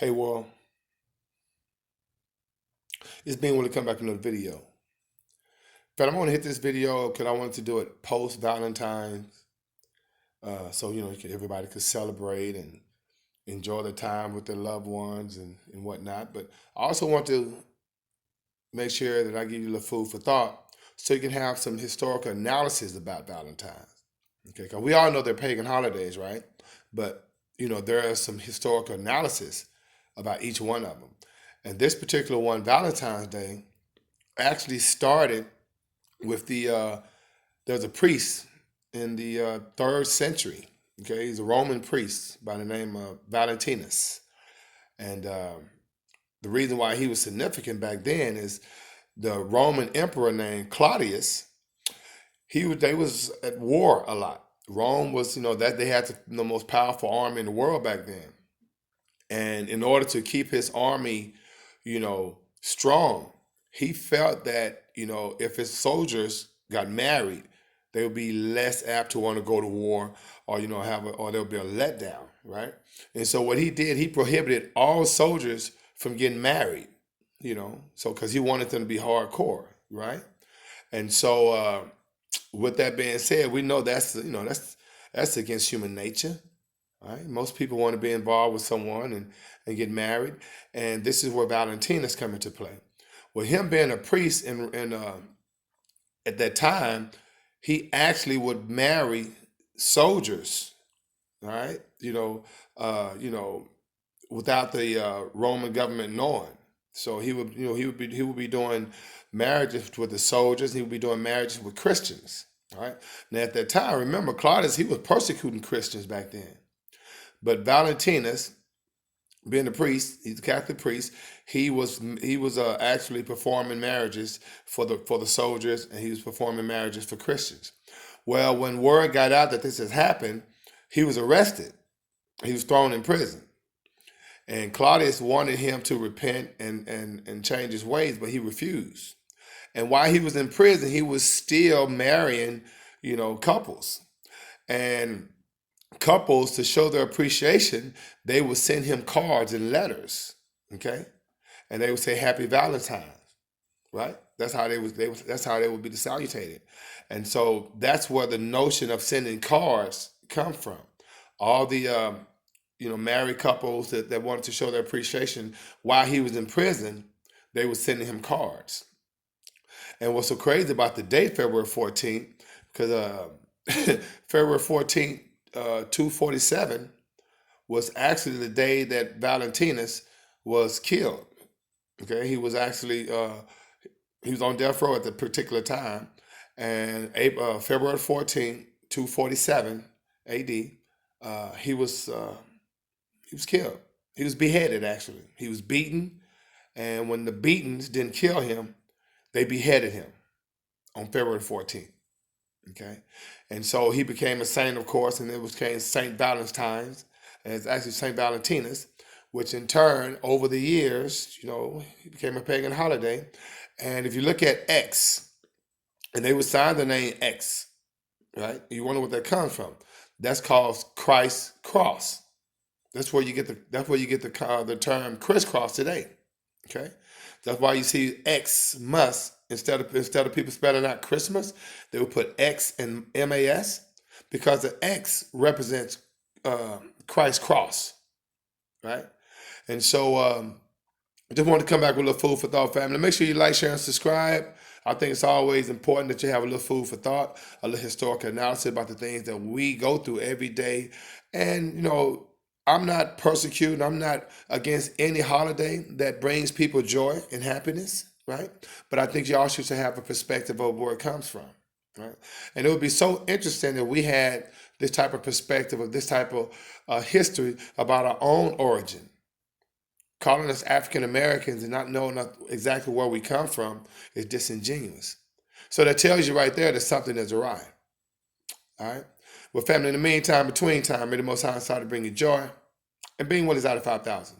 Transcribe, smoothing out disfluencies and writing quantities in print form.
Hey, world, it's being willing to come back with another video. But I'm going to hit this video because I wanted to do it post Valentine's, so everybody could celebrate and enjoy the time with their loved ones and whatnot. But I also want to make sure that I give you a little food for thought, so you can have some historical analysis about Valentine's. Okay, because we all know they're pagan holidays, right? But there is some historical analysis about each one of them. And this particular one, Valentine's Day, actually started with there's a priest in the third century. Okay, he's a Roman priest by the name of Valentinus, and the reason why he was significant back then is the Roman emperor named Claudius. They was at war a lot. Rome was, that they had the most powerful army in the world back then, and in order to keep his army, strong, he felt that, if his soldiers got married, they would be less apt to want to go to war, or, or there would be a letdown, right? And so what he did, he prohibited all soldiers from getting married, so because he wanted them to be hardcore, right? And so, with that being said, we know that's against human nature, right? Most people want to be involved with someone and get married, and this is where Valentinus come into play. With him being a priest and at that time, he actually would marry soldiers, all right? Without the Roman government knowing. So he would be doing marriages with the soldiers. He would be doing marriages with Christians, all right? Now at that time, remember Claudius, he was persecuting Christians back then. But Valentinus, being a priest, he's a Catholic priest. He was actually performing marriages for the soldiers, and he was performing marriages for Christians. Well, when word got out that this has happened, he was arrested. He was thrown in prison, and Claudius wanted him to repent and change his ways, but he refused. And while he was in prison, he was still marrying, couples. And couples, to show their appreciation, they would send him cards and letters, okay, and they would say Happy Valentine's, right? That's how they would be salutated, and so that's where the notion of sending cards come from. All the married couples that wanted to show their appreciation while he was in prison, they were sending him cards. And what's so crazy about the date February 14th, because February 14th, 247 was actually the day that Valentinus was killed. Okay, he was actually he was on death row at the particular time, and February 14th, 247 A.D. He was killed. He was beheaded. Actually, he was beaten, and when the beatings didn't kill him, they beheaded him on February 14th. Okay, and so he became a saint, of course, and it became Saint Valentine's, and it's actually Saint Valentinus, which in turn, over the years, he became a pagan holiday. And if you look at X, and they would sign the name X, right? You wonder what that comes from. That's called Christ's cross. That's where you get the term crisscross today. Okay, that's why you see Xmas instead of people spelling out Christmas, they would put X and MAS, because the X represents Christ's cross, right? And so I just want to come back with a little food for thought, family. Make sure you like, share, and subscribe. I think it's always important that you have a little food for thought, a little historical analysis about the things that we go through every day. And, I'm not persecuting, I'm not against any holiday that brings people joy and happiness, right? But I think y'all should have a perspective of where it comes from, right? And it would be so interesting if we had this type of perspective, of this type of history about our own origin. Calling us African Americans and not knowing exactly where we come from is disingenuous. So that tells you right there that something is awry. All right? Well, family, in the meantime, between time, may the Most High decide to bring you joy, and being what is out of 5,000.